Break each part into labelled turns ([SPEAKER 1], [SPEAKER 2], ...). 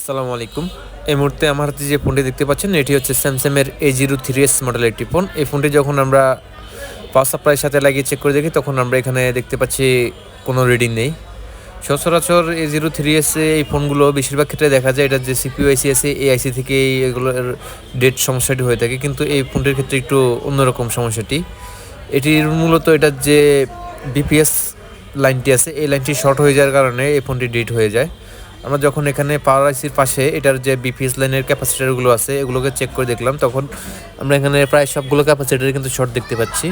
[SPEAKER 1] আসসালামু আলাইকুম। এই মুহূর্তে আমার হাতে যে ফোনটি দেখতে পাচ্ছেন এটি হচ্ছে স্যামসাংয়ের A03s মডেলের একটি ফোন। এই ফোনটি যখন আমরা পাওয়ার সাপ্লাইয়ের সাথে লাগিয়ে চেক করে দেখি তখন আমরা এখানে দেখতে পাচ্ছি কোনো রিডিং নেই। সচরাচর A03s এই ফোনগুলো বেশিরভাগ ক্ষেত্রে দেখা যায় এটার যে CPU IC আছে এই IC থেকে এগুলোর ডেট সমস্যাটি হয়ে থাকে, কিন্তু এই ফোনটির ক্ষেত্রে একটু অন্যরকম সমস্যাটি। এটির মূলত এটার যে বিপিএস লাইনটি আছে এই লাইনটি শর্ট হয়ে যাওয়ার কারণে এই ফোনটি ডেট হয়ে যায়। আমরা যখন এখানে পাওয়ার আইসির পাশে এটার যে বিপিএস লাইনের ক্যাপাসিটারগুলো আছে এগুলোকে চেক করে দেখলাম, তখন আমরা এখানে প্রায় সবগুলো ক্যাপাসিটার কিন্তু শর্ট দেখতে পাচ্ছি।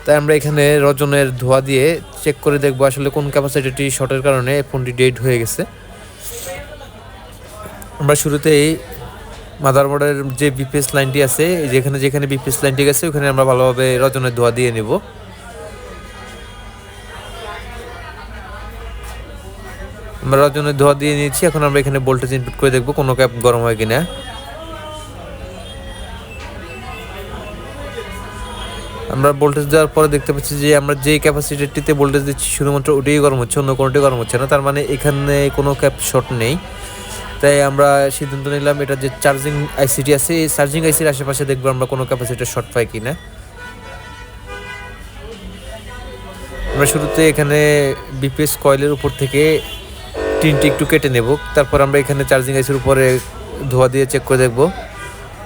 [SPEAKER 1] তাই আমরা এখানে রজনের ধোয়া দিয়ে চেক করে দেখবো আসলে কোন ক্যাপাসিটিটি শর্টের কারণে ফোনটি ডেড হয়ে গেছে। আমরা শুরুতেই মাদারবোর্ডের যে বিপিএস লাইনটি আছে যেখানে যেখানে বিপিএস লাইনটি গেছে ওখানে আমরা ভালোভাবে রজনের ধোয়া দিয়ে নেব। আমরা রজনের ধোয়া দিয়ে নিয়েছি, এখন আমরা এখানে ভোল্টেজ ইনপুট করে দেখবো কোনো ক্যাপ গরম হয় কিনা। আমরা ভোল্টেজ দেওয়ার পরে দেখতে পাচ্ছি যে আমরা যে ক্যাপাসিটিতে ভোল্টেজ দিচ্ছি শুধুমাত্র ওটাই গরম হচ্ছে, অন্য কোনোটি গরম হচ্ছে না, তার মানে এখানে কোনো ক্যাপ শর্ট নেই। তাই আমরা সিদ্ধান্ত নিলাম এটা যে চার্জিং আইসিটি আছে এই চার্জিং আইসির আশেপাশে দেখবো আমরা কোনো ক্যাপাসিটার শর্ট পাই কিনা। আমরা শুরুতে এখানে বিপিএস কয়েলের উপর থেকে টিনটি একটু কেটে নেব, তারপর আমরা এখানে চার্জিং আইসির উপরে ধোয়া দিয়ে চেক করে দেখব।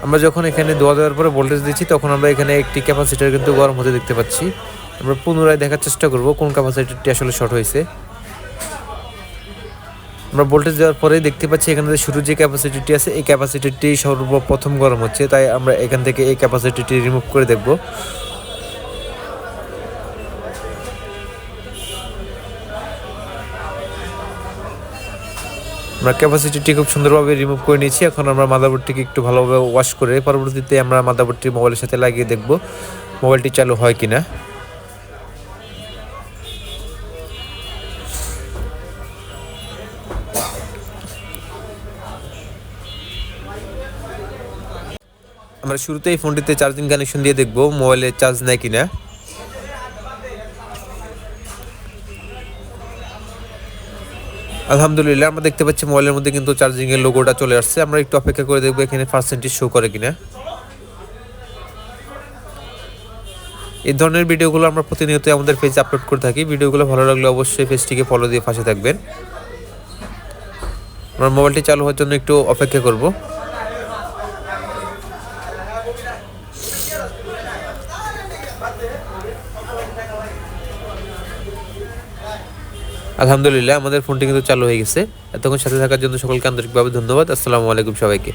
[SPEAKER 1] আমরা যখন এখানে ধোয়া দেওয়ার পরে ভোল্টেজ দিচ্ছি তখন আমরা এখানে একটি ক্যাপাসিটার কিন্তু গরম হতে দেখতে পাচ্ছি। আমরা পুনরায় দেখার চেষ্টা করব কোন ক্যাপাসিটারটি আসলে শর্ট হয়েছে। আমরা ভোল্টেজ দেওয়ার পরে দেখতে পাচ্ছি এখানে শুরু যে ক্যাপাসিটিটি আছে এই ক্যাপাসিটিটি সর্বপ্রথম গরম হচ্ছে, তাই আমরা এখান থেকে এই ক্যাপাসিটিটি রিমুভ করে দেখব। আমরা ক্যাপাসিটিটি খুব সুন্দরভাবে রিমুভ করে নিয়েছি। এখন আমরা মাদারবোর্ডটিকে একটু ভালোভাবে ওয়াশ করে পরবর্তীতে আমরা মাদারবোর্ডটি মোবাইলের সাথে লাগিয়ে দেখব মোবাইলটি চালু হয় কিনা। আমরা শুরুতেই ফোনটিতে চার্জিং কানেকশন দিয়ে দেখব মোবাইলে চার্জ নেয় কিনা। আলহামদুলিল্লাহ আমরা দেখতে পাচ্ছি মোবাইলের মধ্যে কিন্তু চার্জিং এর লোগোটা চলে আসছে। আমরা একটু অপেক্ষা করে দেখব এখানে পার্সেন্টেজ শো করে কিনা। এই ধরনের ভিডিওগুলো আমরা প্রতিনিয়ত আমাদের পেজে আপলোড করে থাকি। ভিডিওগুলো ভালো লাগলে অবশ্যই পেজটিকে ফলো দিয়ে পাশে থাকবেন। আমরা মোবাইলটি চালু হওয়ার জন্য একটু অপেক্ষা করব। আলহামদুলিল্লাহ আমাদের ফোনটি কিন্তু চালু হয়ে গেছে। এতক্ষণ সাথে থাকার জন্য সকলকে আন্তরিকভাবে ধন্যবাদ। আসসালামু আলাইকুম সবাইকে।